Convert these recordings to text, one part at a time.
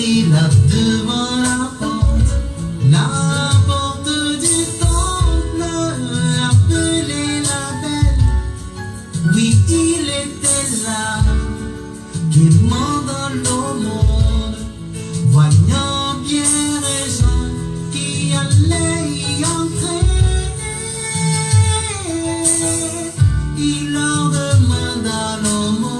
est là devant la porte du temple, appelez la belle. Oui, il était là, gaiement dans l'aumône, voyant Pierre et Jean qui allaient y entrer. Il leur demanda l'aumône.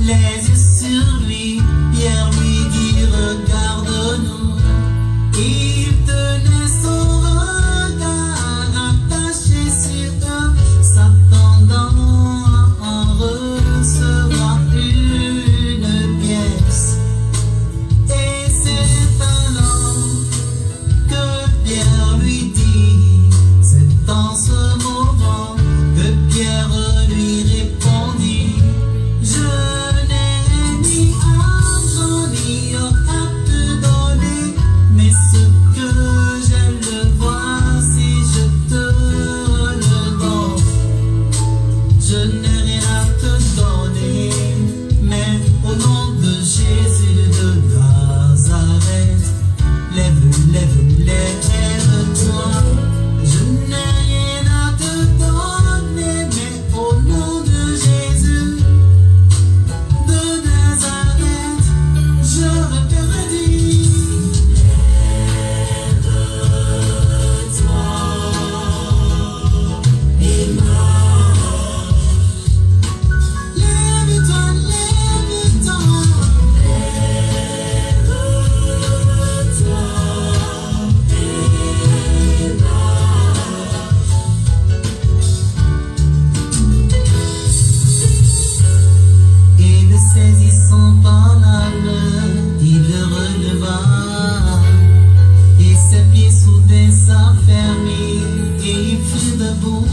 Les yeux sur lui, Pierre lui dit regarde-nous. Il tenait son regard attaché sur eux, s'attendant à en recevoir une pièce. Et c'est alors que Pierre lui dit, c'est en ce moment que Pierre lui répondit, je n'ai ni argent ni or à te donner, mais ce que j'ai le voici, je te le donne. Je n'ai rien à te donner, mais au nom de Jésus de Nazareth, lève-toi. Je n'ai rien à te donner, mais au nom de Jésus de Nazareth, je te dis, lève-toi et marche. Lève-toi, lève-toi, lève-toi et marche. Et le saisissant par la main, il le releva, et ses pieds soudain s'affermirent, et il fut debout. Debout,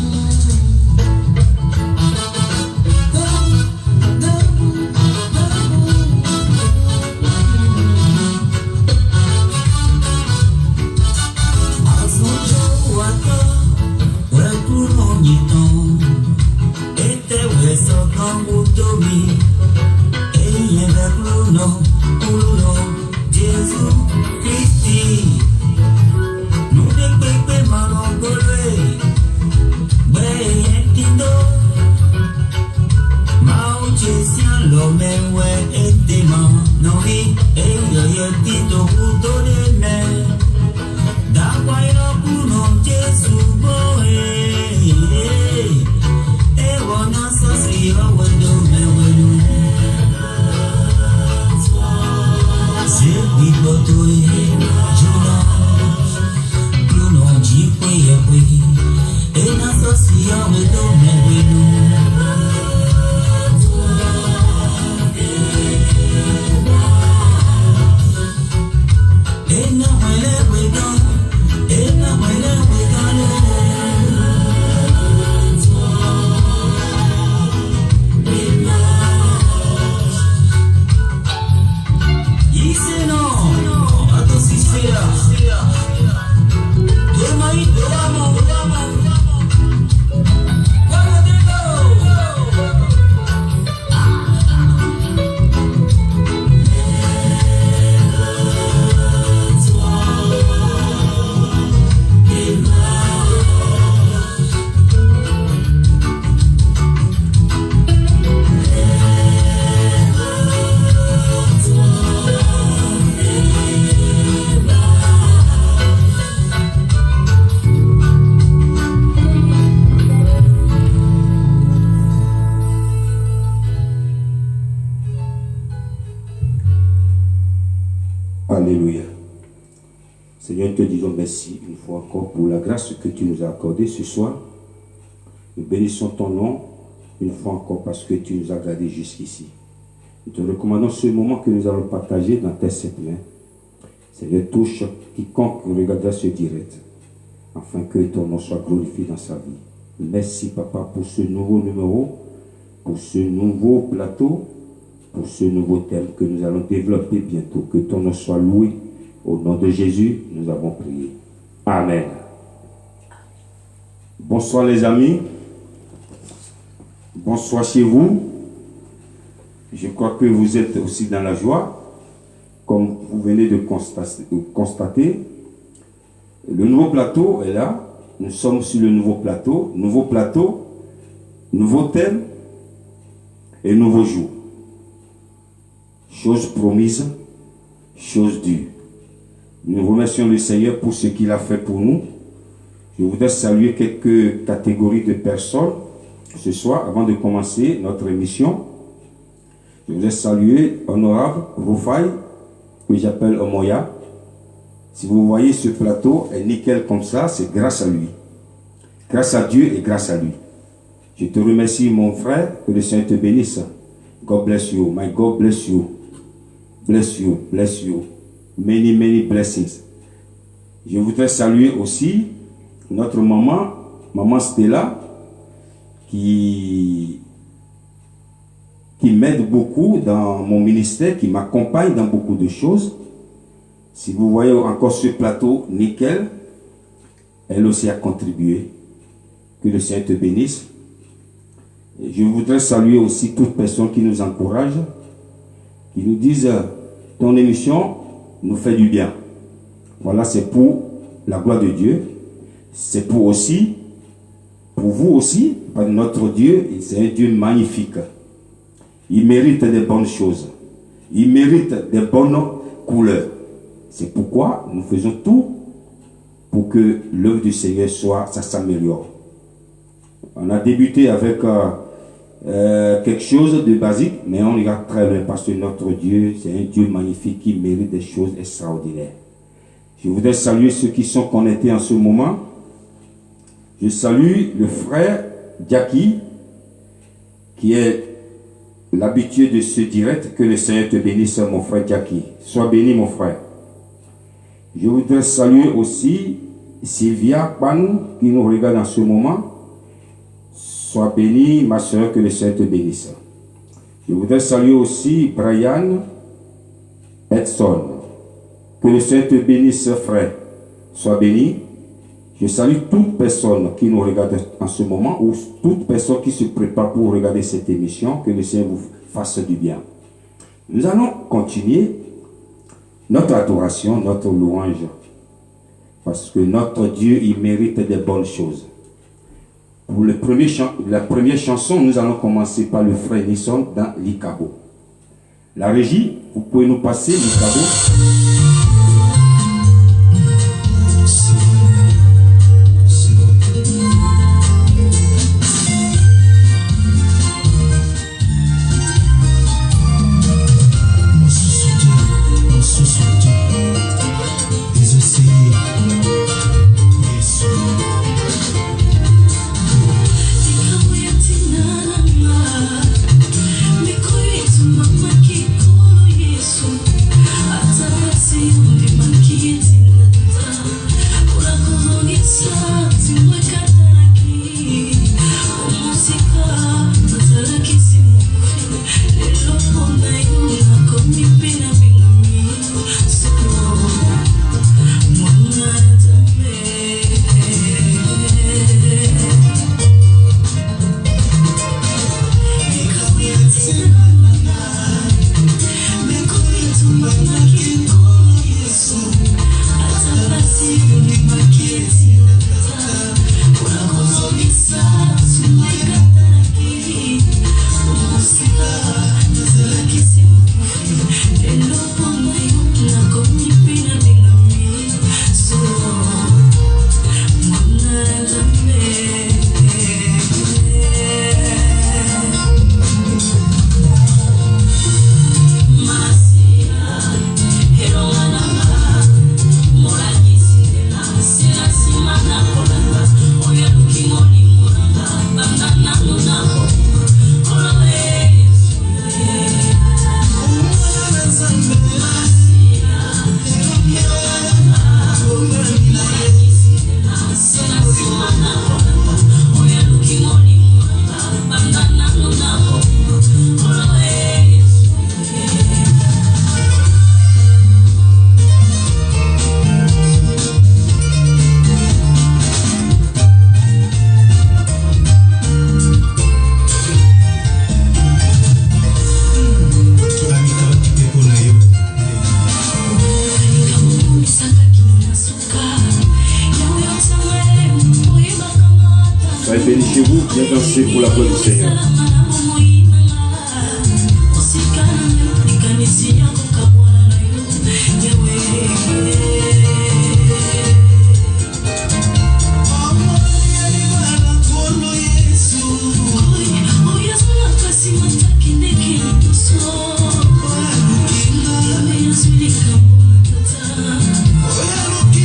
Alléluia. Seigneur, te disons merci une fois encore pour la grâce que tu nous as accordée ce soir. Nous bénissons ton nom une fois encore parce que tu nous as gardés jusqu'ici. Nous te recommandons ce moment que nous allons partager dans tes saintes mains. Seigneur, touche quiconque regardera ce direct, afin que ton nom soit glorifié dans sa vie. Merci, Papa, pour ce nouveau numéro, pour ce nouveau plateau, pour ce nouveau thème que nous allons développer bientôt. Que ton nom soit loué. Au nom de Jésus, nous avons prié. Amen. Bonsoir les amis. Bonsoir chez vous. Je crois que vous êtes aussi dans la joie. Comme vous venez de constater, le nouveau plateau est là. Nous sommes sur le nouveau plateau, nouveau thème et nouveau jour. Chose promise, chose due. Nous remercions le Seigneur pour ce qu'il a fait pour nous. Je voudrais saluer quelques catégories de personnes ce soir avant de commencer notre émission. Je voudrais saluer Honorable Roufaï, que j'appelle Omoya. Si vous voyez ce plateau est nickel comme ça, c'est grâce à lui. Grâce à Dieu et grâce à lui. Je te remercie mon frère, que le Seigneur te bénisse. God bless you. My God bless you. Bless you. Bless you. Many, many blessings. Je voudrais saluer aussi notre maman Stella, qui m'aide beaucoup dans mon ministère, qui m'accompagne dans beaucoup de choses. Si vous voyez encore ce plateau nickel, elle aussi a contribué. Que le Seigneur te bénisse. Et je voudrais saluer aussi toute personne qui nous encourage, qui nous disent ton émission nous fait du bien. Voilà, c'est pour la gloire de Dieu. C'est pour vous aussi, parce que notre Dieu, c'est un Dieu magnifique. Il mérite des bonnes choses. Il mérite des bonnes couleurs. C'est pourquoi nous faisons tout pour que l'œuvre du Seigneur ça s'améliore. On a débuté avec quelque chose de basique, mais on ira très loin parce que notre Dieu, c'est un Dieu magnifique qui mérite des choses extraordinaires. Je voudrais saluer ceux qui sont connectés en ce moment. Je salue le frère Jackie, qui est l'habitué de ce direct. Que le Seigneur te bénisse, mon frère Jackie. Sois béni, mon frère. Je voudrais saluer aussi Sylvia Panou, qui nous regarde en ce moment. Sois béni, ma soeur, que le Seigneur te bénisse. Je voudrais saluer aussi Brian Edson. Que le Seigneur te bénisse, frère. Sois béni. Je salue toute personne qui nous regarde en ce moment ou toute personne qui se prépare pour regarder cette émission. Que le Seigneur vous fasse du bien. Nous allons continuer notre adoration, notre louange. Parce que notre Dieu, il mérite des bonnes choses. Pour la première chanson, nous allons commencer par le frère Nisson dans l'Ikabo. La régie, vous pouvez nous passer l'Ikabo. Mama, keep calling, yes. Seigneur.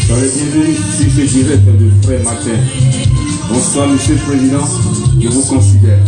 Soyez bienvenus sur ce direct de Frère Martin. Bonsoir, Monsieur le Président. Je vous considère.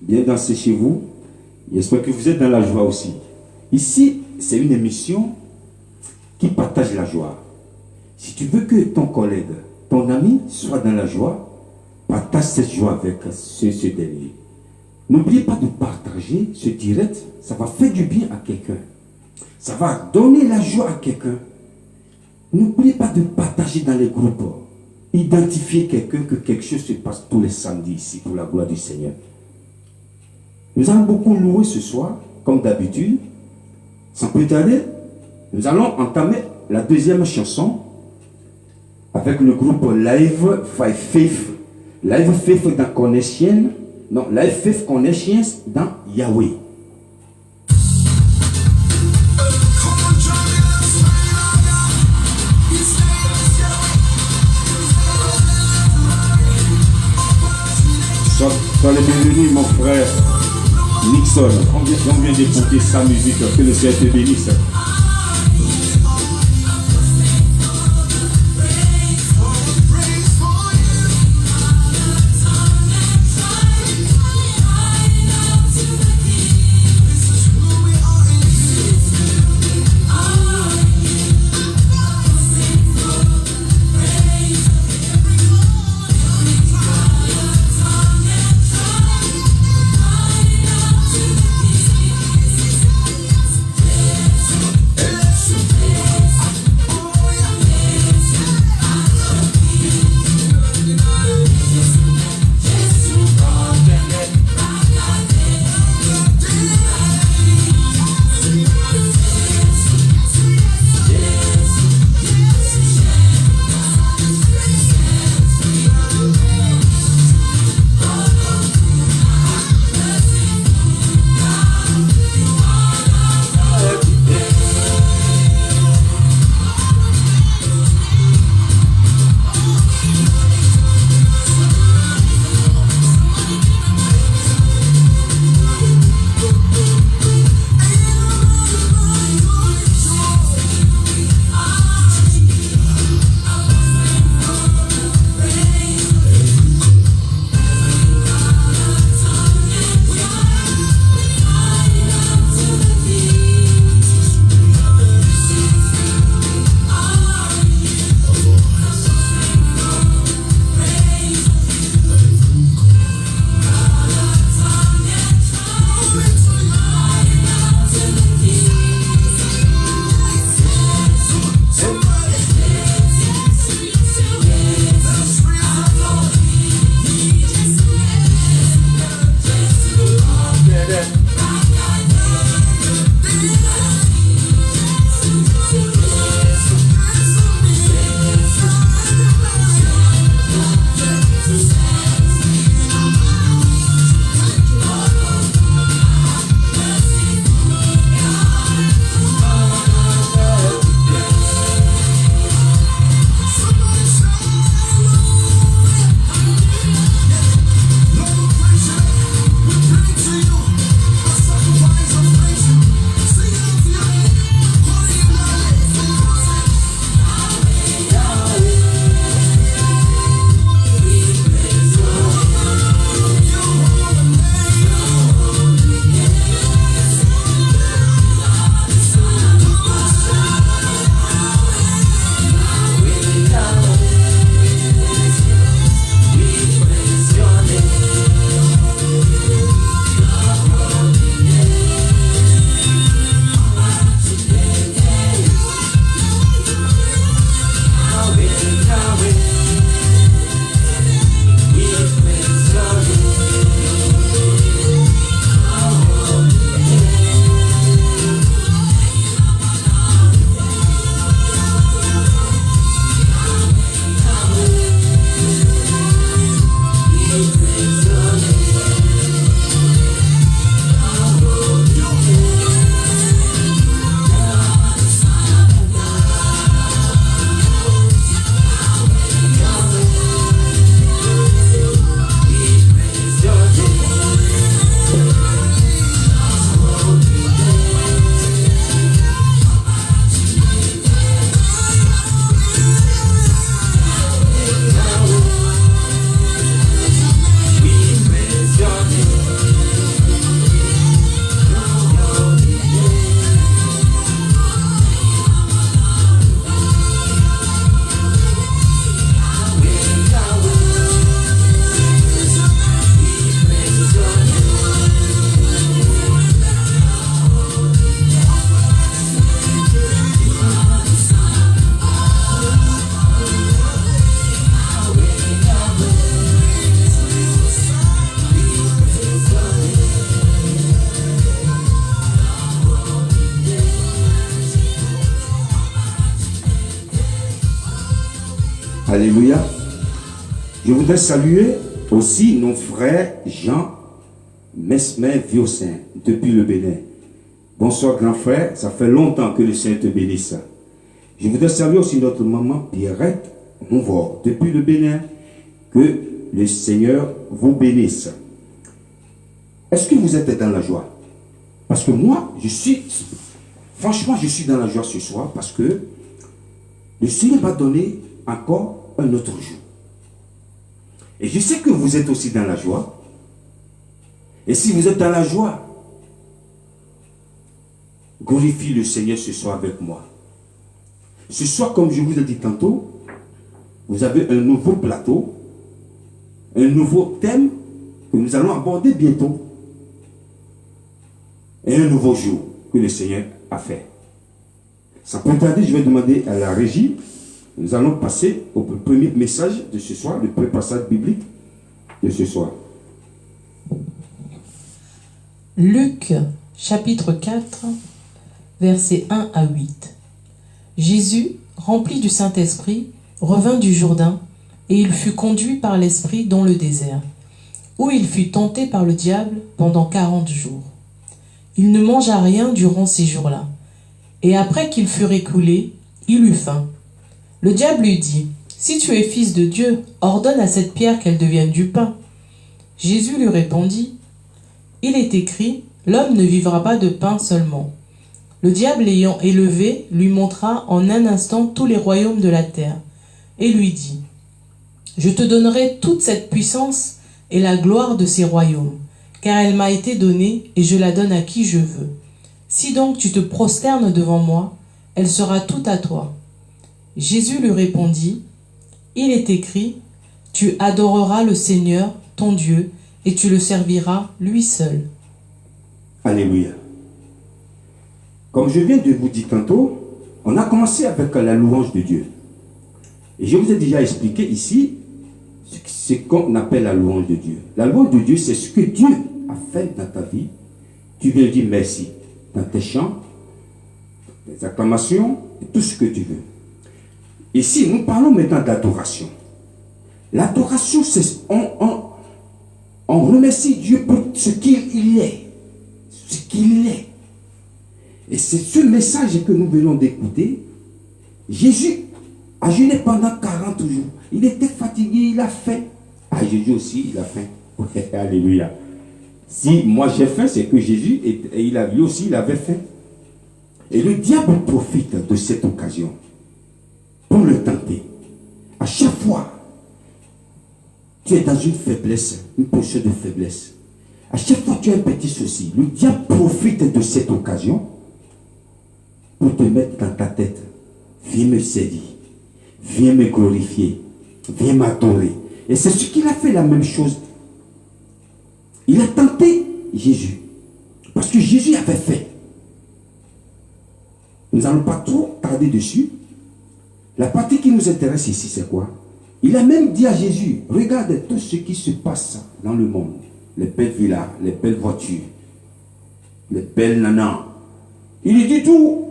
Bien danser chez vous. J'espère que vous êtes dans la joie aussi. Ici, c'est une émission qui partage la joie. Si tu veux que ton collègue, ton ami soit dans la joie, partage cette joie avec ce dernier. N'oubliez pas de partager ce direct. Ça va faire du bien à quelqu'un. Ça va donner la joie à quelqu'un. N'oubliez pas de partager dans les groupes. Identifiez quelqu'un, que quelque chose se passe tous les samedis ici pour la gloire du Seigneur. Nous allons beaucoup louer ce soir, comme d'habitude. Sans plus tarder, nous allons entamer la deuxième chanson avec le groupe Live Faith. Live Faith dans Connection. Non, Live Faith Connection dans Yahweh. Sois le bienvenu, mon frère Nixon. On vient d'écouter sa musique. Que le Seigneur te bénisse. Alléluia. Je voudrais saluer aussi nos frères Jean Mesmer Viocin depuis le Bénin. Bonsoir grand frère, ça fait longtemps que le Seigneur te bénisse. Je voudrais saluer aussi notre maman Pierrette Mouvor depuis le Bénin. Que le Seigneur vous bénisse. Est-ce que vous êtes dans la joie? Parce que moi, franchement, je suis dans la joie ce soir parce que le Seigneur m'a donné encore un autre jour. Et je sais que vous êtes aussi dans la joie. Et si vous êtes dans la joie, glorifie le Seigneur ce soir avec moi. Ce soir, comme je vous ai dit tantôt, vous avez un nouveau plateau, un nouveau thème que nous allons aborder bientôt. Et un nouveau jour que le Seigneur a fait. Sans plus tarder, je vais demander à la régie. Nous allons passer au premier message de ce soir, le premier passage biblique de ce soir. Luc, chapitre 4, versets 1 à 8. Jésus, rempli du Saint-Esprit, revint du Jourdain, et il fut conduit par l'Esprit dans le désert, où il fut tenté par le diable pendant 40 jours. Il ne mangea rien durant ces jours-là, et après qu'ils furent écoulés, il eut faim. Le diable lui dit, « Si tu es fils de Dieu, ordonne à cette pierre qu'elle devienne du pain. » Jésus lui répondit, « Il est écrit, l'homme ne vivra pas de pain seulement. » Le diable l'ayant élevé, lui montra en un instant tous les royaumes de la terre, et lui dit, « Je te donnerai toute cette puissance et la gloire de ces royaumes, car elle m'a été donnée et je la donne à qui je veux. Si donc tu te prosternes devant moi, elle sera toute à toi. » Jésus lui répondit, « Il est écrit, tu adoreras le Seigneur, ton Dieu, et tu le serviras lui seul. » Alléluia. Comme je viens de vous dire tantôt, on a commencé avec la louange de Dieu. Et je vous ai déjà expliqué ici ce qu'on appelle la louange de Dieu. La louange de Dieu, c'est ce que Dieu a fait dans ta vie. Tu viens dire merci dans tes chants, tes acclamations, et tout ce que tu veux. Ici, nous parlons maintenant d'adoration. L'adoration, c'est on remercie Dieu pour ce qu'il est. Ce qu'il est. Et c'est ce message que nous venons d'écouter. Jésus a jeûné pendant 40 jours. Il était fatigué, il a faim. Ah, Jésus aussi, il a faim. Alléluia. Si moi j'ai faim, c'est que Jésus, lui aussi, il avait faim. Et le diable profite de cette occasion pour le tenter. À chaque fois, tu es dans une faiblesse, une position de faiblesse. À chaque fois que tu as un petit souci, le diable profite de cette occasion pour te mettre dans ta tête. Viens me séduire, viens me glorifier, viens m'adorer. Et c'est ce qu'il a fait, la même chose. Il a tenté Jésus. Parce que Jésus avait fait. Nous n'allons pas trop tarder dessus. La partie qui nous intéresse ici, c'est quoi? Il a même dit à Jésus, regarde tout ce qui se passe dans le monde. Les belles villas, les belles voitures, les belles nanas. Il lui dit tout.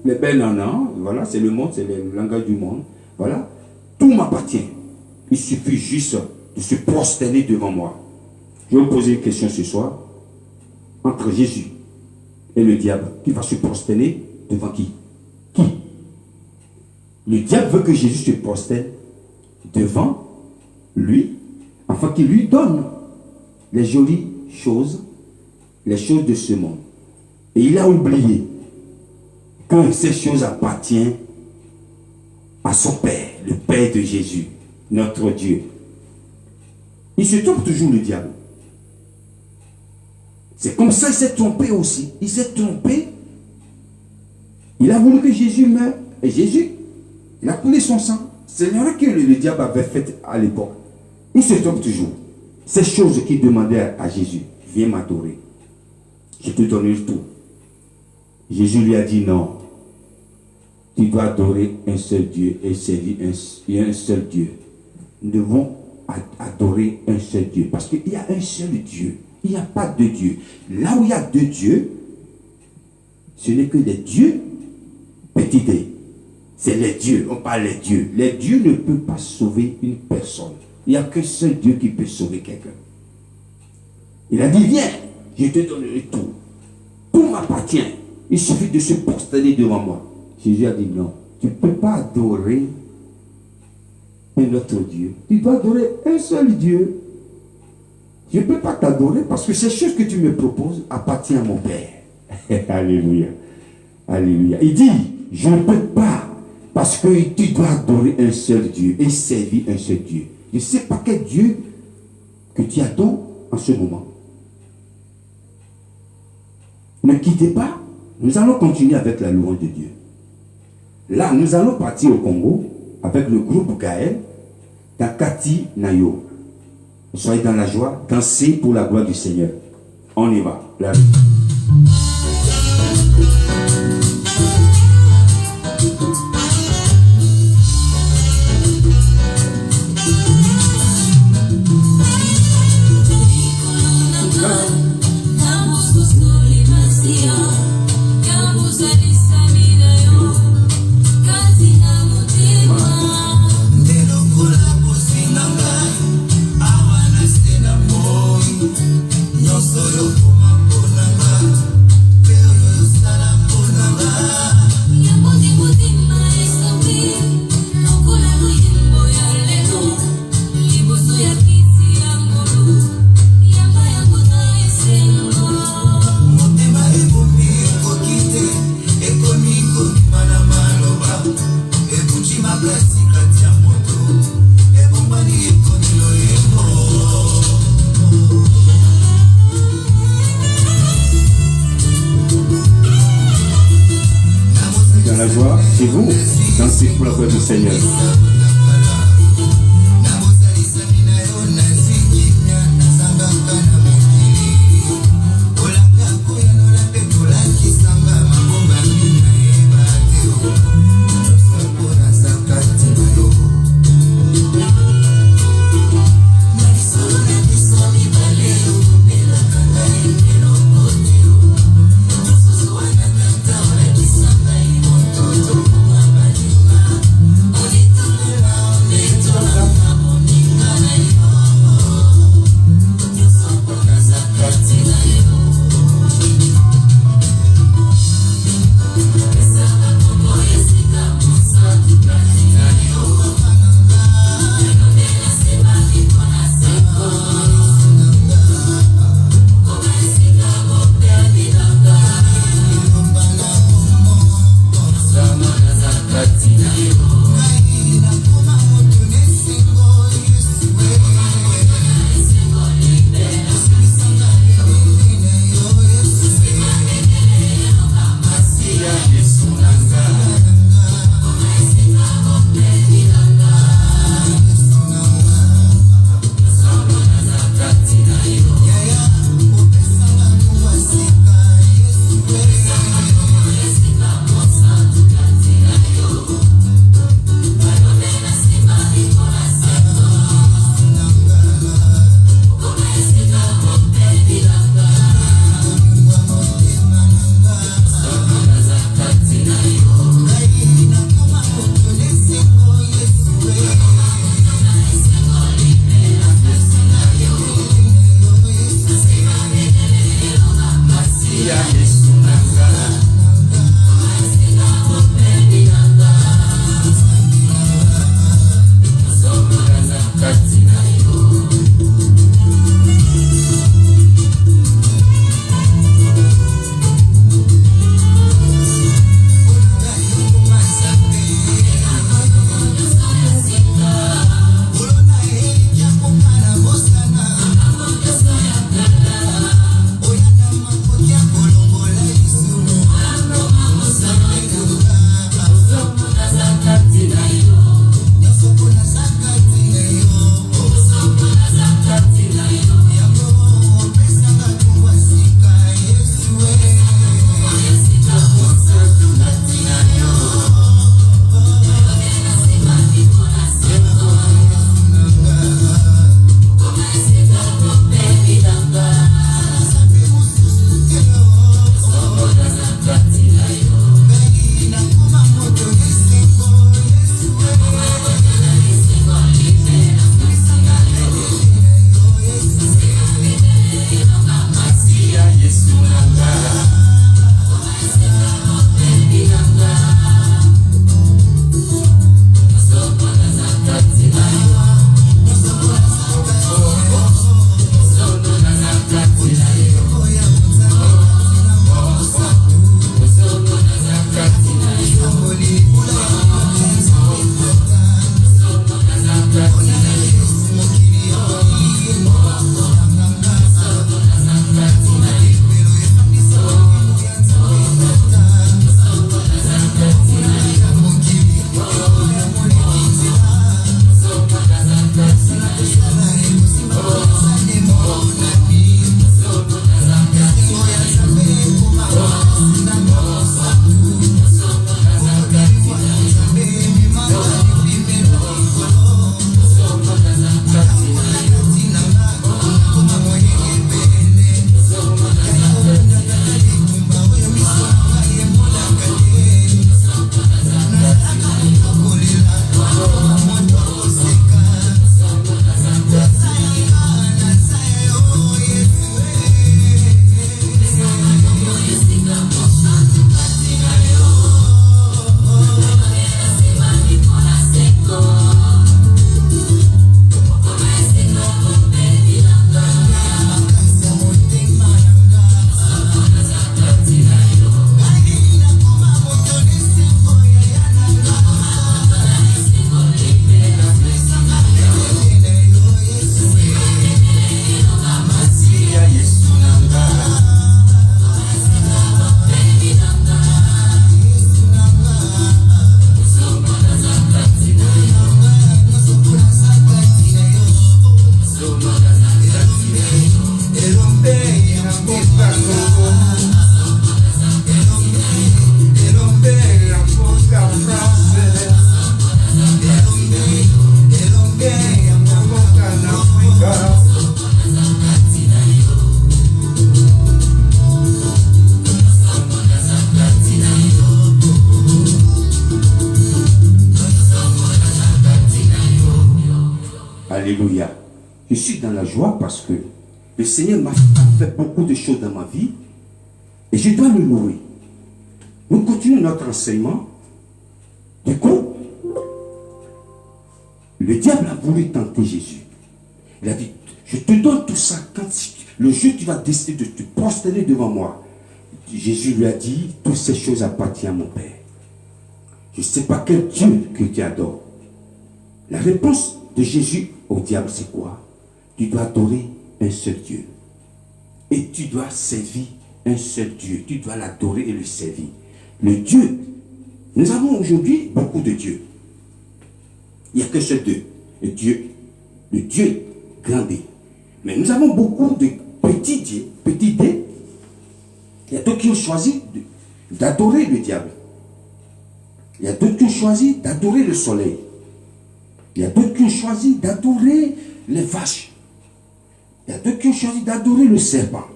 Les belles nanas, voilà, c'est le monde, c'est le langage du monde. Voilà, tout m'appartient. Il suffit juste de se prosterner devant moi. Je vais vous poser une question ce soir. Entre Jésus et le diable, qui va se prosterner devant qui? Qui? Le diable veut que Jésus se prosterne devant lui, afin qu'il lui donne les jolies choses, les choses de ce monde. Et il a oublié que ces choses appartiennent à son Père, le Père de Jésus, notre Dieu. Il se trompe toujours, le diable. C'est comme ça qu'il s'est trompé aussi. Il s'est trompé. Il a voulu que Jésus meure. Et Jésus, il a coulé son sang. C'est l'erreur que le diable avait faite à l'époque. Il se trompe toujours. Ces choses qu'il demandait à Jésus, viens m'adorer. Je te donnerai tout. Jésus lui a dit non. Tu dois adorer un seul Dieu et servir un seul Dieu. Nous devons adorer un seul Dieu. Parce qu'il y a un seul Dieu. Il n'y a pas de Dieu. Là où il y a deux dieux, ce n'est que des dieux petit d. C'est les dieux, on parle des dieux. Les dieux ne peuvent pas sauver une personne. Il n'y a qu'un seul Dieu qui peut sauver quelqu'un. Il a dit, viens, je te donnerai tout. Tout m'appartient. Il suffit de se prosterner devant moi. Jésus a dit, non, tu ne peux pas adorer un autre Dieu. Tu dois adorer un seul Dieu. Je ne peux pas t'adorer parce que ces choses que tu me proposes appartiennent à mon Père. Alléluia. Alléluia. Il dit, je ne peux pas parce que tu dois adorer un seul Dieu et servir un seul Dieu. Je ne sais pas quel Dieu que tu adores en ce moment. Ne quittez pas. Nous allons continuer avec la louange de Dieu. Là, nous allons partir au Congo avec le groupe Gaël dans Kati Nayo. Soyez dans la joie, dansez pour la gloire du Seigneur. On y va. Là. La joie, c'est vous, dansez pour la gloire du Seigneur. Alléluia. Je suis dans la joie parce que le Seigneur m'a fait beaucoup de choses dans ma vie et je dois le louer. Nous continuons notre enseignement. Du coup, le diable a voulu tenter Jésus. Il a dit, je te donne tout ça quand le jour tu vas décider de te prosterner devant moi. Jésus lui a dit, toutes ces choses appartiennent à mon Père. Je ne sais pas quel Dieu que tu adores. La réponse de Jésus au diable, c'est quoi? Tu dois adorer un seul Dieu. Et tu dois servir un seul Dieu. Tu dois l'adorer et le servir. Le Dieu, nous avons aujourd'hui beaucoup de dieux. Il n'y a que ce Dieu. Le Dieu grand D. Mais nous avons beaucoup de petits dieux, petits dés. Il y a d'autres qui ont choisi d'adorer le diable. Il y a d'autres qui ont choisi d'adorer le soleil. Il y a d'autres qui ont choisi d'adorer les vaches. Il y a d'autres qui ont choisi d'adorer le serpent.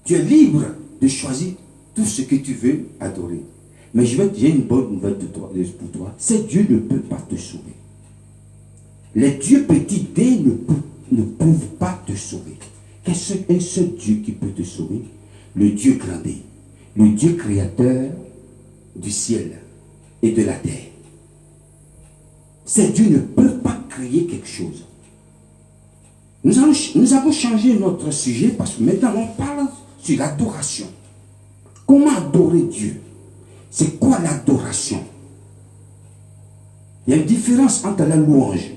Tu es libre de choisir tout ce que tu veux adorer. Mais j'ai une bonne nouvelle pour toi. Ces dieux ne peuvent pas te sauver. Les dieux petits dés ne peuvent pas te sauver. Qu'est-ce qu'un seul Dieu qui peut te sauver? Le Dieu grand D. Le Dieu créateur du ciel et de la terre. Ces dieux ne peuvent pas créer quelque chose. Nous avons changé notre sujet parce que maintenant on parle sur l'adoration. Comment adorer Dieu? C'est quoi l'adoration? Il y a une différence entre la louange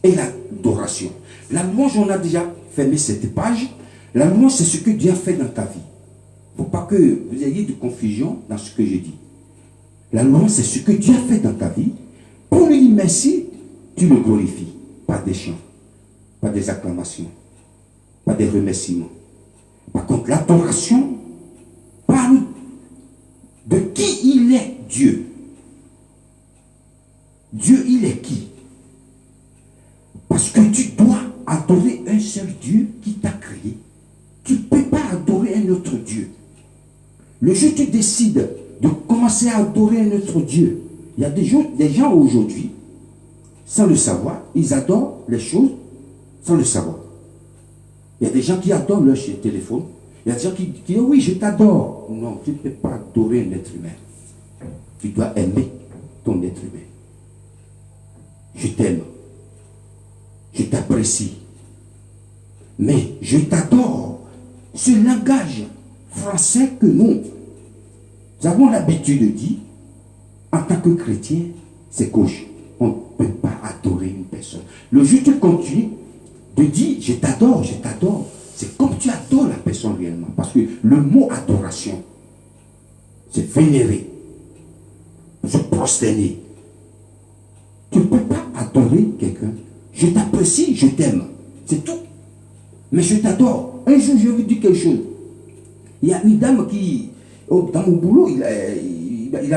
et l'adoration. La louange, on a déjà fermé cette page. La louange, c'est ce que Dieu a fait dans ta vie. Il ne faut pas que vous ayez de confusion dans ce que j'ai dit. La louange, c'est ce que Dieu a fait dans ta vie. Pour lui dire merci, tu le glorifies. Pas des chants, pas des acclamations, pas des remerciements. Par contre, l'adoration parle de qui il est, Dieu. Dieu, il est qui? Parce que tu dois adorer un seul Dieu qui t'a créé. Tu ne peux pas adorer un autre Dieu. Le jour où tu décides de commencer à adorer un autre Dieu, il y a des gens aujourd'hui, sans le savoir, ils adorent les choses sans le savoir. Il y a des gens qui adorent leur téléphone. Il y a des gens qui disent, oui, je t'adore. Non, tu ne peux pas adorer un être humain. Tu dois aimer ton être humain. Je t'aime. Je t'apprécie. Mais je t'adore. Ce langage français que nous avons l'habitude de dire, en tant que chrétien, c'est gauche. On ne peut pas adorer une personne. Le jour où tu continues de dire, je t'adore, c'est comme tu adores la personne réellement. Parce que le mot adoration, c'est vénérer, se prosterner. Tu ne peux pas adorer quelqu'un. Je t'apprécie, je t'aime. C'est tout. Mais je t'adore. Un jour, je vais vous dire quelque chose. Il y a une dame qui, dans mon boulot, il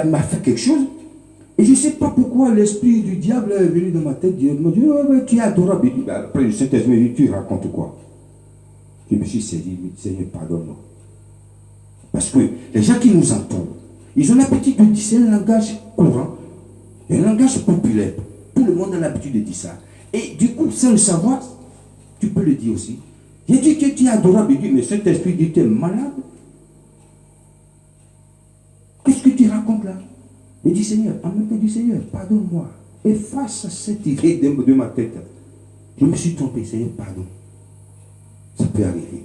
m'a fait quelque chose. Et je ne sais pas pourquoi l'esprit du diable est venu dans ma tête. Il m'a dit, oh, tu es adorable. Après, le Saint-Esprit m'a dit, tu racontes quoi? Je me suis dit, Seigneur, pardonne-moi. Parce que les gens qui nous entourent, ils ont l'habitude de dire, c'est un langage courant, un langage populaire. Tout le monde a l'habitude de dire ça. Et du coup, sans le savoir, tu peux le dire aussi. J'ai dit que tu es adorable. Il dit, mais cet esprit dit, tu es malade. Qu'est-ce que tu racontes là? Il dit, Seigneur, en même temps du Seigneur, pardonne-moi. Efface cette idée de ma tête. Je me suis trompé, Seigneur, pardon. Ça peut arriver.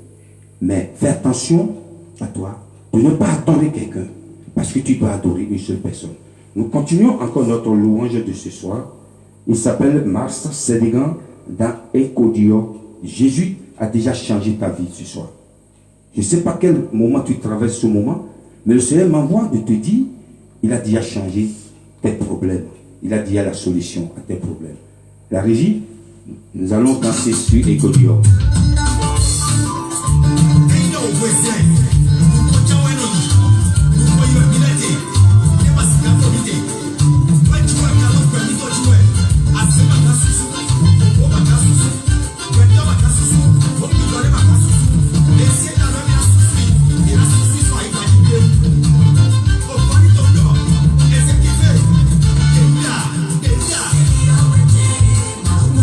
Mais fais attention à toi de ne pas adorer quelqu'un. Parce que tu dois adorer une seule personne. Nous continuons encore notre louange de ce soir. Il s'appelle Mars Sédigan dans Ecodio. Jésus a déjà changé ta vie ce soir. Je ne sais pas quel moment tu traverses ce moment, mais le Seigneur m'envoie de te dire, il a déjà changé tes problèmes. Il a déjà la solution à tes problèmes. La régie, nous allons danser sur Ecodio.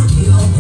Thank you.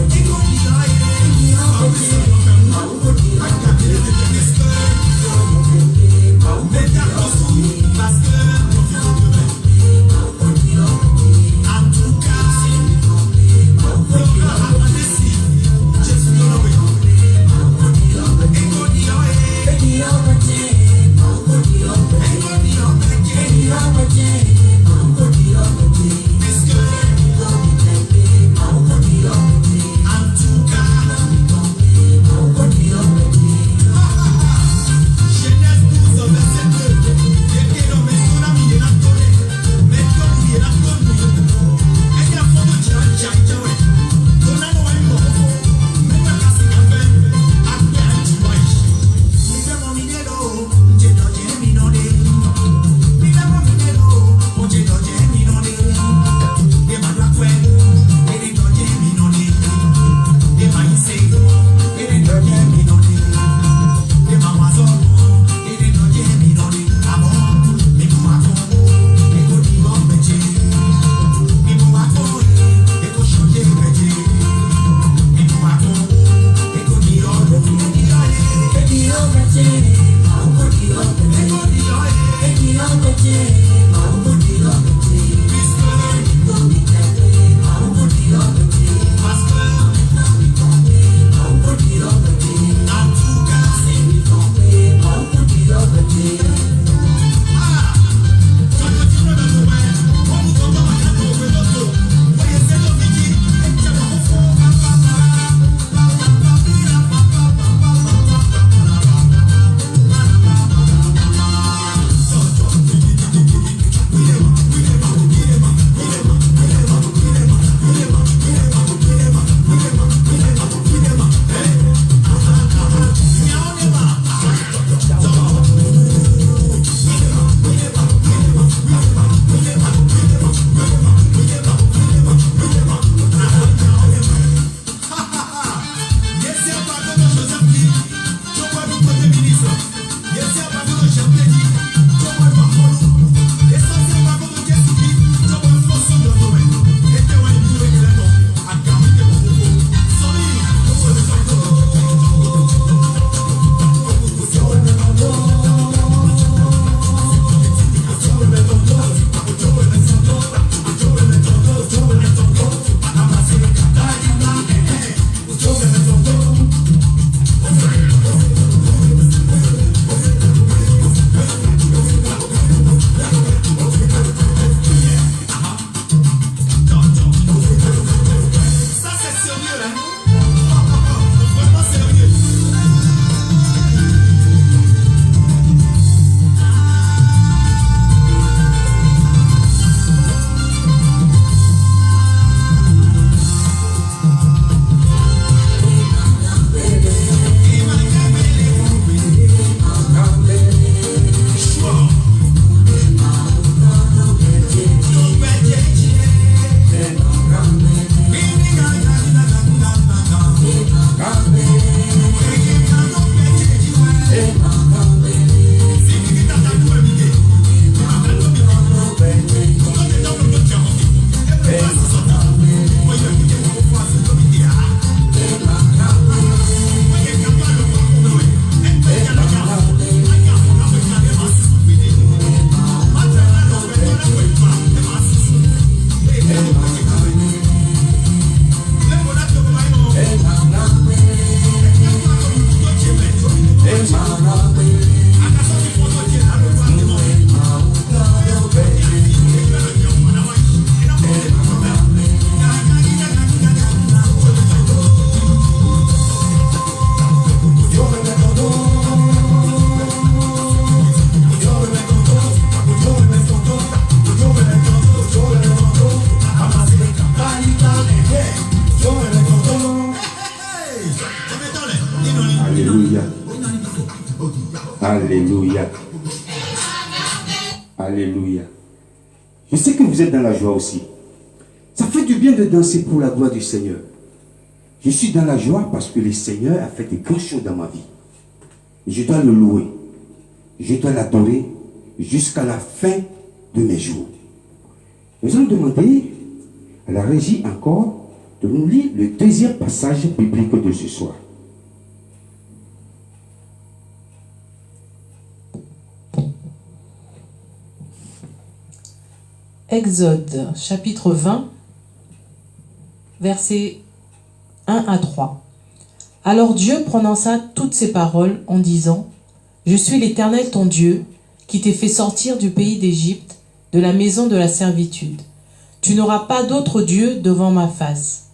Alléluia. Alléluia. Je sais que vous êtes dans la joie aussi. Ça fait du bien de danser pour la gloire du Seigneur. Je suis dans la joie parce que le Seigneur a fait de grandes choses dans ma vie. Je dois le louer. Je dois l'adorer jusqu'à la fin de mes jours. Nous allons demander à la régie encore de nous lire le deuxième passage biblique de ce soir. Exode, chapitre 20, versets 1 à 3. Alors Dieu prononça toutes ces paroles en disant, « Je suis l'Éternel ton Dieu, qui t'ai fait sortir du pays d'Égypte, de la maison de la servitude. Tu n'auras pas d'autre Dieu devant ma face. »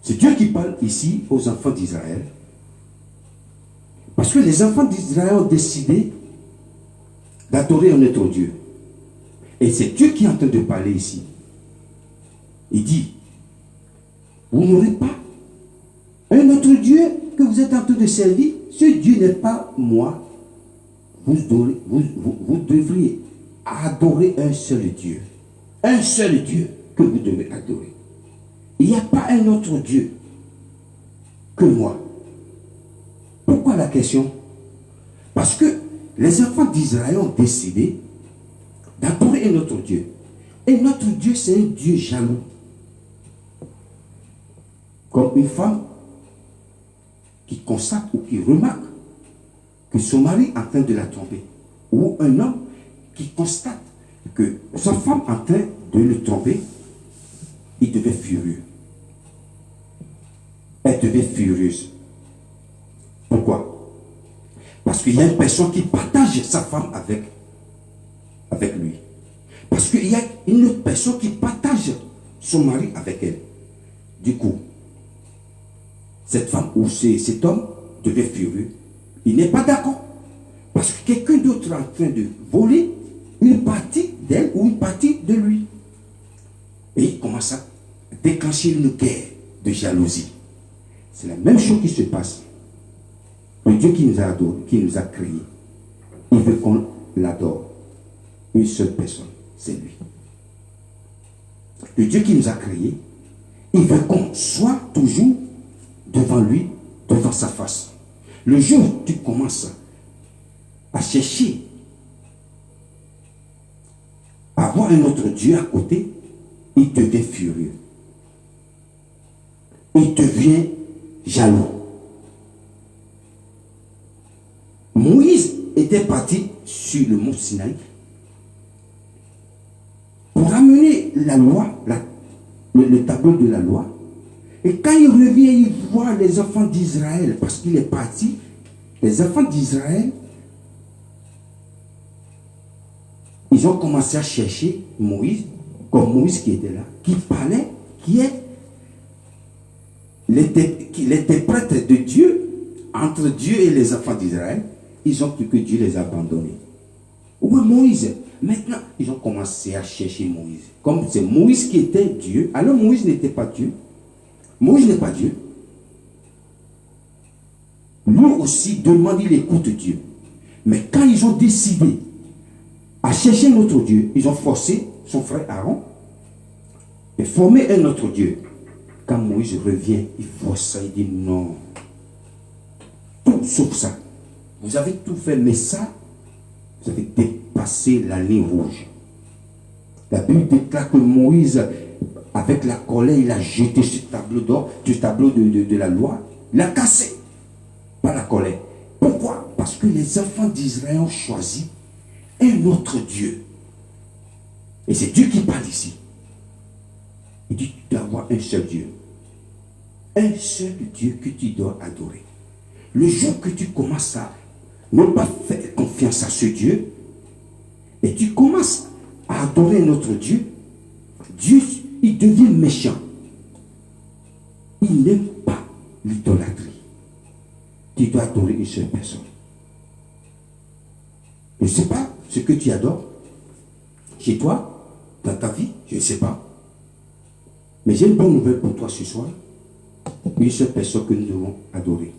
C'est Dieu qui parle ici aux enfants d'Israël. Parce que les enfants d'Israël ont décidé d'adorer un autre Dieu. Et c'est Dieu qui est en train de parler ici. Il dit, vous n'aurez pas un autre Dieu que vous êtes en train de servir. Ce Dieu n'est pas moi. Vous devriez adorer un seul Dieu. Un seul Dieu que vous devez adorer. Il n'y a pas un autre Dieu que moi. Pourquoi la question? Parce que les enfants d'Israël ont décidé d'adorer un autre Dieu. Et notre Dieu, c'est un Dieu jaloux. Comme une femme qui constate ou qui remarque que son mari est en train de la tromper. Ou un homme qui constate que sa femme est en train de le tromper, il devait furieux. Elle devait furieuse. Pourquoi? Parce qu'il y a une personne qui partage sa femme avec lui. Parce qu'il y a une autre personne qui partage son mari avec elle. Du coup, cette femme ou cet homme devait furieux. Il n'est pas d'accord. Parce que quelqu'un d'autre est en train de voler une partie d'elle ou une partie de lui. Et il commence à déclencher une guerre de jalousie. C'est la même chose qui se passe. Le Dieu qui nous a adoré, qui nous a créés, il veut qu'on l'adore. Une seule personne, c'est lui. Le Dieu qui nous a créés, il veut qu'on soit toujours devant lui, devant sa face. Le jour où tu commences à chercher à avoir un autre Dieu à côté, il devient furieux. Il devient jaloux. Moïse était parti sur le mont Sinaï pour amener la loi, le tableau de la loi. Et quand il revient, il voit les enfants d'Israël, parce qu'il est parti, les enfants d'Israël, ils ont commencé à chercher Moïse, comme Moïse qui était là, qui parlait, qui était prêtre de Dieu, entre Dieu et les enfants d'Israël. Ils ont cru que Dieu les a abandonnés. Où est Moïse? Maintenant, ils ont commencé à chercher Moïse. Comme c'est Moïse qui était Dieu, alors Moïse n'était pas Dieu. Moïse n'est pas Dieu. Lui aussi demande, il écoute Dieu. Mais quand ils ont décidé à chercher notre Dieu, ils ont forcé son frère Aaron et former un autre Dieu. Quand Moïse revient, il force ça, il dit non. Tout sauf ça. Vous avez tout fait, mais ça, vous avez dépassé la ligne rouge. La Bible déclare que Moïse, avec la colère, il a jeté ce tableau d'or, ce tableau de la loi. Il l'a cassé par la colère. Pourquoi? Parce que les enfants d'Israël ont choisi un autre Dieu. Et c'est Dieu qui parle ici. Il dit, tu dois avoir un seul Dieu. Un seul Dieu que tu dois adorer. Le jour que tu commences à ne pas faire confiance à ce Dieu, et tu commences à adorer un autre Dieu, Dieu, il devient méchant. Il n'aime pas l'idolâtrie. Tu dois adorer une seule personne. Je ne sais pas ce que tu adores chez toi, dans ta vie, je ne sais pas. Mais j'ai une bonne nouvelle pour toi ce soir. Une seule personne que nous devons adorer.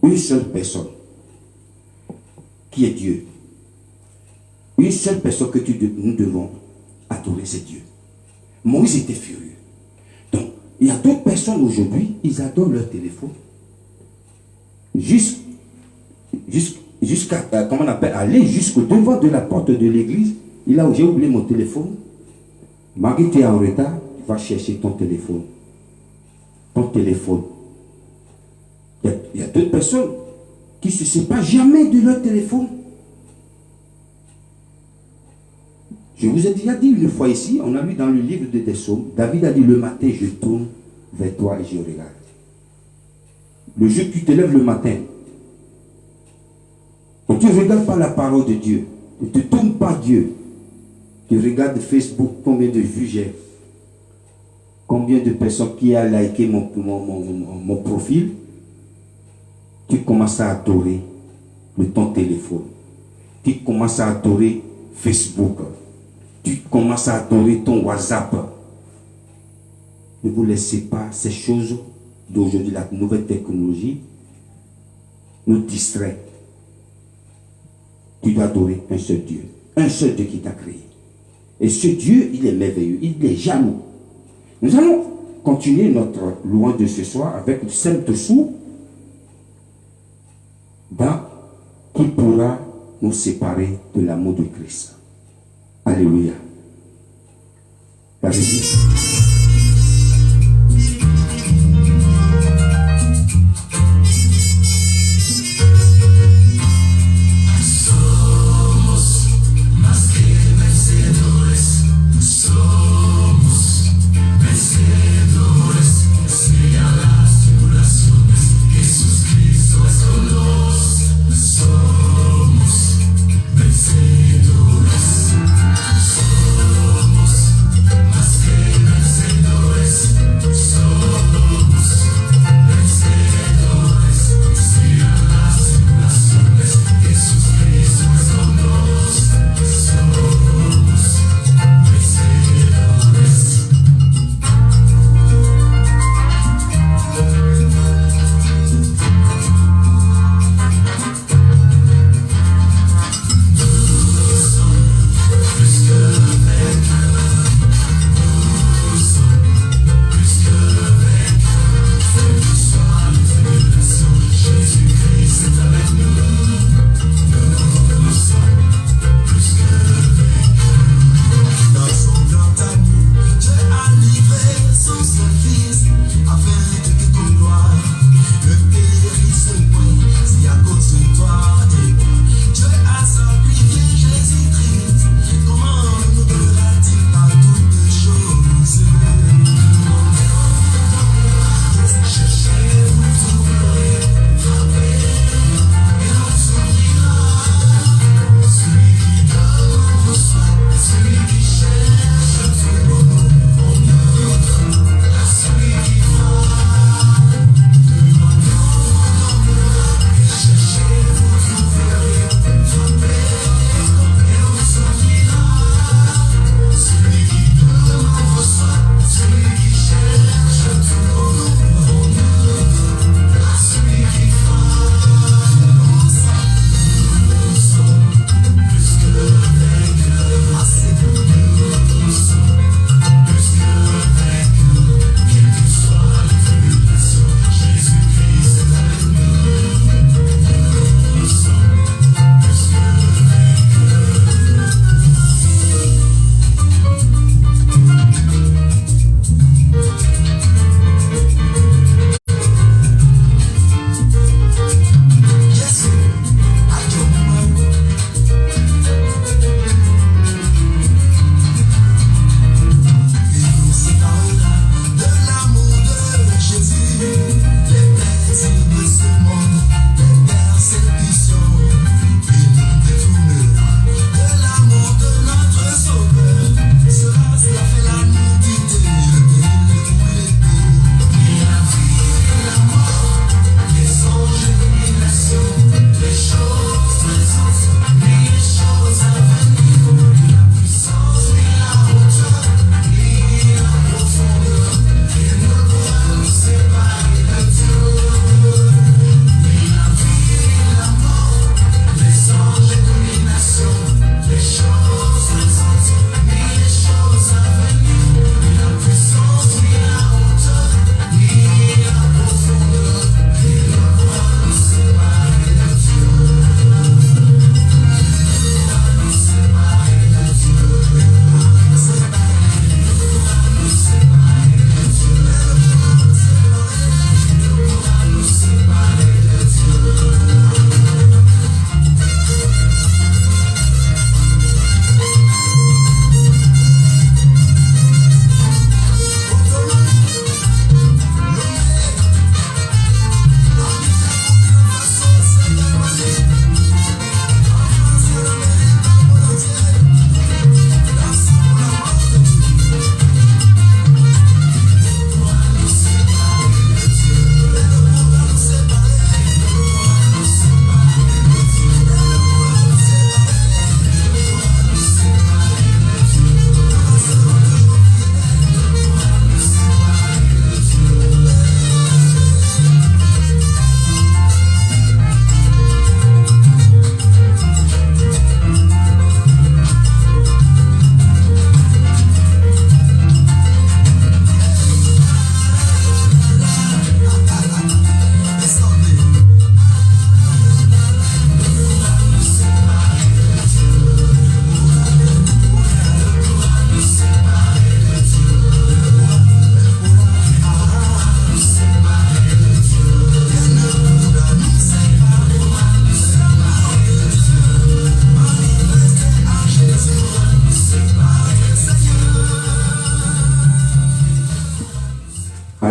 Une seule personne. qui est Dieu. Une seule personne que nous devons adorer, c'est Dieu. Moïse était furieux. Donc, il y a d'autres personnes aujourd'hui, ils adorent leur téléphone. Jusqu'à, comment on appelle, aller jusqu'au devant de la porte de l'église. Il a, j'ai oublié mon téléphone. Marie, tu es en retard, tu vas chercher ton téléphone. Ton téléphone. Il y a d'autres personnes qui ne se séparent jamais de leur téléphone. Je vous ai déjà dit une fois ici, on a lu dans le livre des Psaumes, David a dit, le matin, je tourne vers toi et je regarde. Le jour que tu te lèves le matin, et tu ne regardes pas la parole de Dieu, tu ne te tournes pas Dieu, tu regardes Facebook, combien de vues j'ai, combien de personnes qui ont liké mon profil, tu commences à adorer ton téléphone, tu commences à adorer Facebook, tu commences à adorer ton WhatsApp. Ne vous laissez pas ces choses d'aujourd'hui, la nouvelle technologie, nous distrait. Tu dois adorer un seul Dieu qui t'a créé. Et ce Dieu, il est merveilleux, il est jaloux. Nous allons continuer notre louange de ce soir avec le Saint-Sou, qui pourra nous séparer de l'amour de Christ. Alléluia. La Régie. Somos más que vencedores.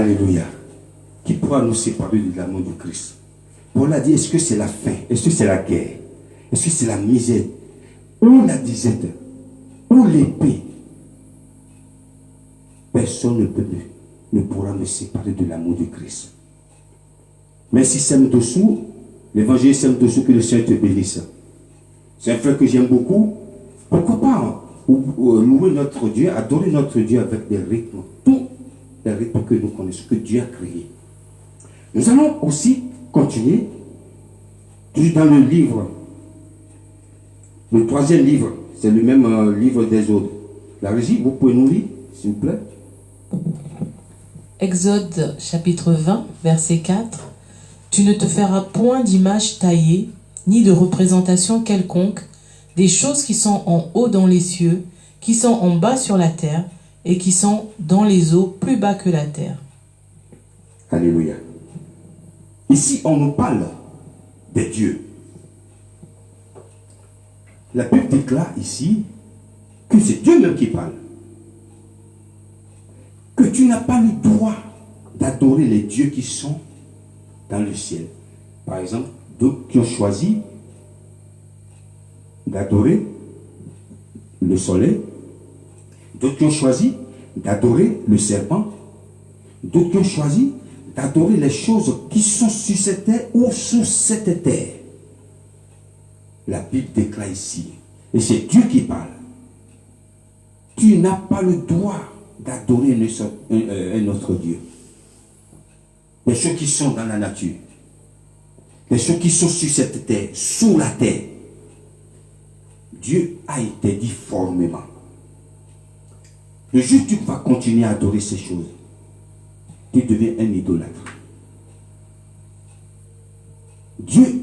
Alléluia. Qui pourra nous séparer de l'amour de Christ? Paul a dit, est-ce que c'est la faim? Est-ce que c'est la guerre? Est-ce que c'est la misère? Ou la disette? Ou l'épée? Personne ne pourra me séparer de l'amour de Christ. Mais si c'est dessous, l'évangile c'est dessous, que le Seigneur te bénisse. C'est un frère que j'aime beaucoup. Pourquoi pas louer notre Dieu, adorer notre Dieu avec des rythmes, tous les rythmes que nous connaissons, que Dieu a créés. Nous allons aussi continuer, toujours dans le livre, le 3e livre, c'est le même livre des autres. La régie, vous pouvez nous lire, s'il vous plaît? Exode chapitre 20, verset 4. Tu ne te feras point d'image taillée, ni de représentation quelconque, des choses qui sont en haut dans les cieux, qui sont en bas sur la terre, et qui sont dans les eaux plus bas que la terre. Alléluia. Ici, on nous parle des dieux. La Bible déclare ici que c'est Dieu même qui parle. Que tu n'as pas le droit d'adorer les dieux qui sont dans le ciel. Par exemple, d'autres qui ont choisi d'adorer le soleil, d'autres qui ont choisi d'adorer le serpent, d'autres qui ont choisi d'adorer les choses qui sont sur cette terre ou sous cette terre. La Bible déclare ici, et c'est Dieu qui parle, tu n'as pas le droit d'adorer un autre Dieu. Les choses qui sont dans la nature, les choses qui sont sur cette terre, sous la terre, Dieu a été dit formellement. Le jour où tu vas continuer à adorer ces choses, tu deviens un idolâtre. Dieu,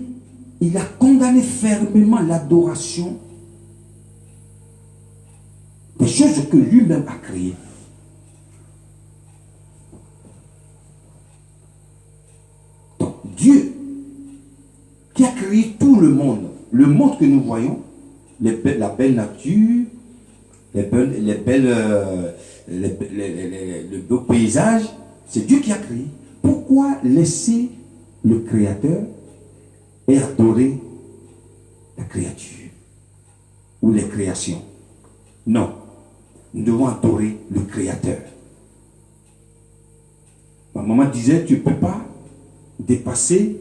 il a condamné fermement l'adoration des choses que lui-même a créées. Donc, Dieu, qui a créé tout le monde que nous voyons, la belle nature, le beau paysage, c'est Dieu qui a créé. Pourquoi laisser le Créateur et adorer la créature ou les créations? Non, nous devons adorer le Créateur. Ma maman disait, tu ne peux pas dépasser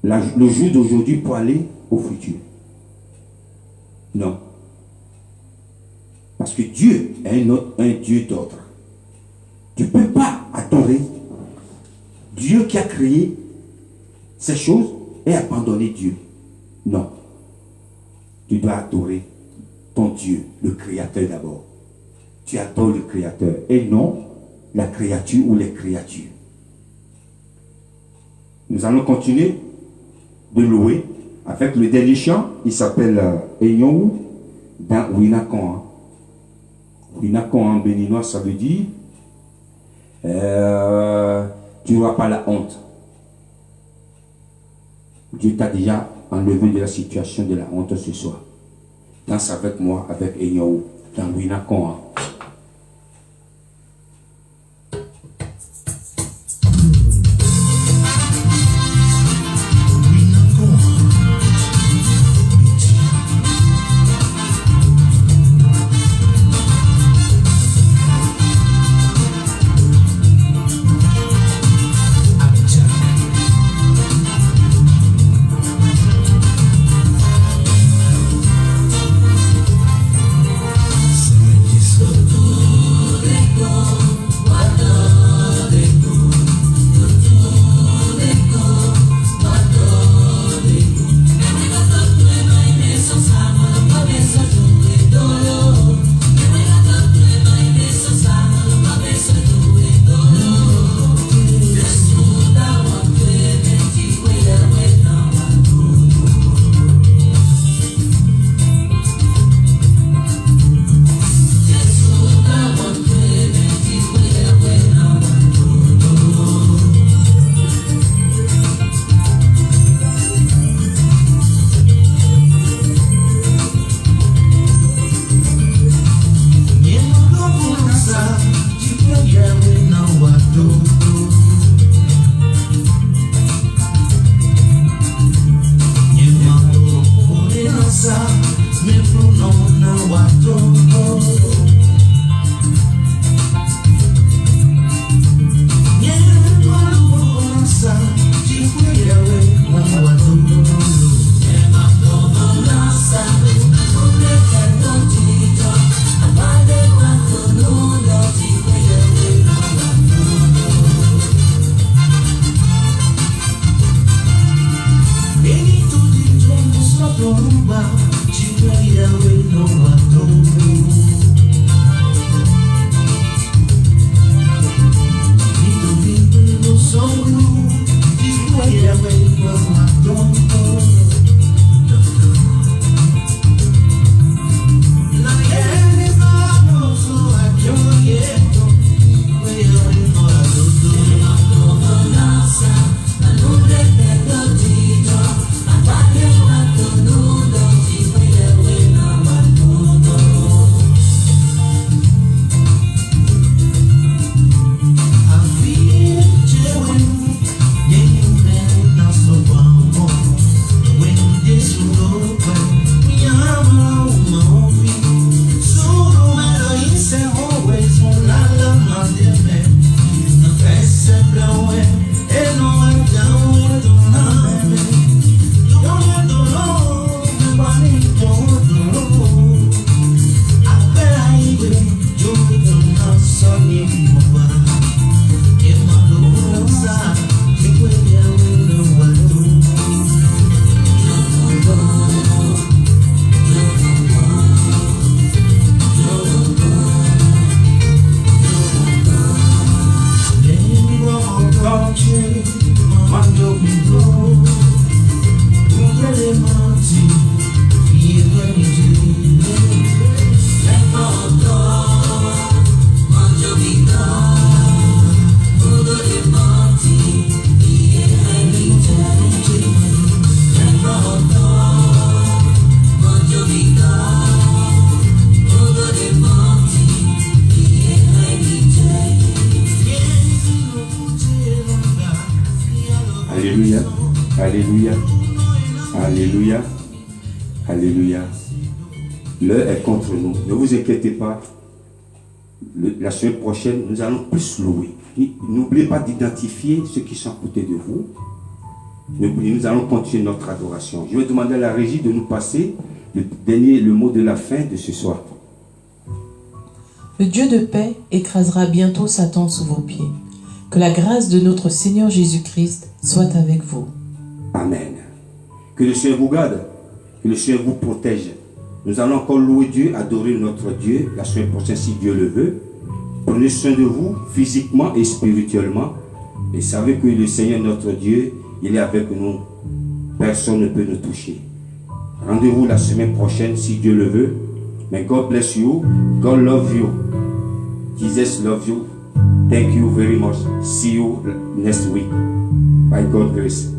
le jour d'aujourd'hui pour aller au futur. Non. Parce que Dieu est un Dieu d'ordre. Tu ne peux pas adorer Dieu qui a créé ces choses et abandonner Dieu. Non. Tu dois adorer ton Dieu, le Créateur d'abord. Tu adores le Créateur et non la créature ou les créatures. Nous allons continuer de louer avec le dernier chant. Il s'appelle Enyon dans Winakon. Winakon en béninois, ça veut dire tu n'auras pas la honte. Dieu t'a déjà enlevé de la situation de la honte ce soir. Danse avec moi, avec Enyon dans Winakon. This Alléluia. Alléluia. Alléluia. L'heure est contre nous. Ne vous inquiétez pas. La semaine prochaine, nous allons plus louer. N'oubliez pas d'identifier ceux qui sont à côté de vous. Nous allons continuer notre adoration. Je vais demander à la régie de nous passer le mot de la fin de ce soir. Le Dieu de paix écrasera bientôt Satan sous vos pieds. Que la grâce de notre Seigneur Jésus-Christ soit avec vous. Amen. Que le Seigneur vous garde. Que le Seigneur vous protège. Nous allons encore louer Dieu, adorer notre Dieu la semaine prochaine si Dieu le veut. Prenez soin de vous physiquement et spirituellement. Et savez que le Seigneur notre Dieu, il est avec nous. Personne ne peut nous toucher. Rendez-vous la semaine prochaine si Dieu le veut. May God bless you. God love you. Jesus love you. Thank you very much. See you next week. By God's grace.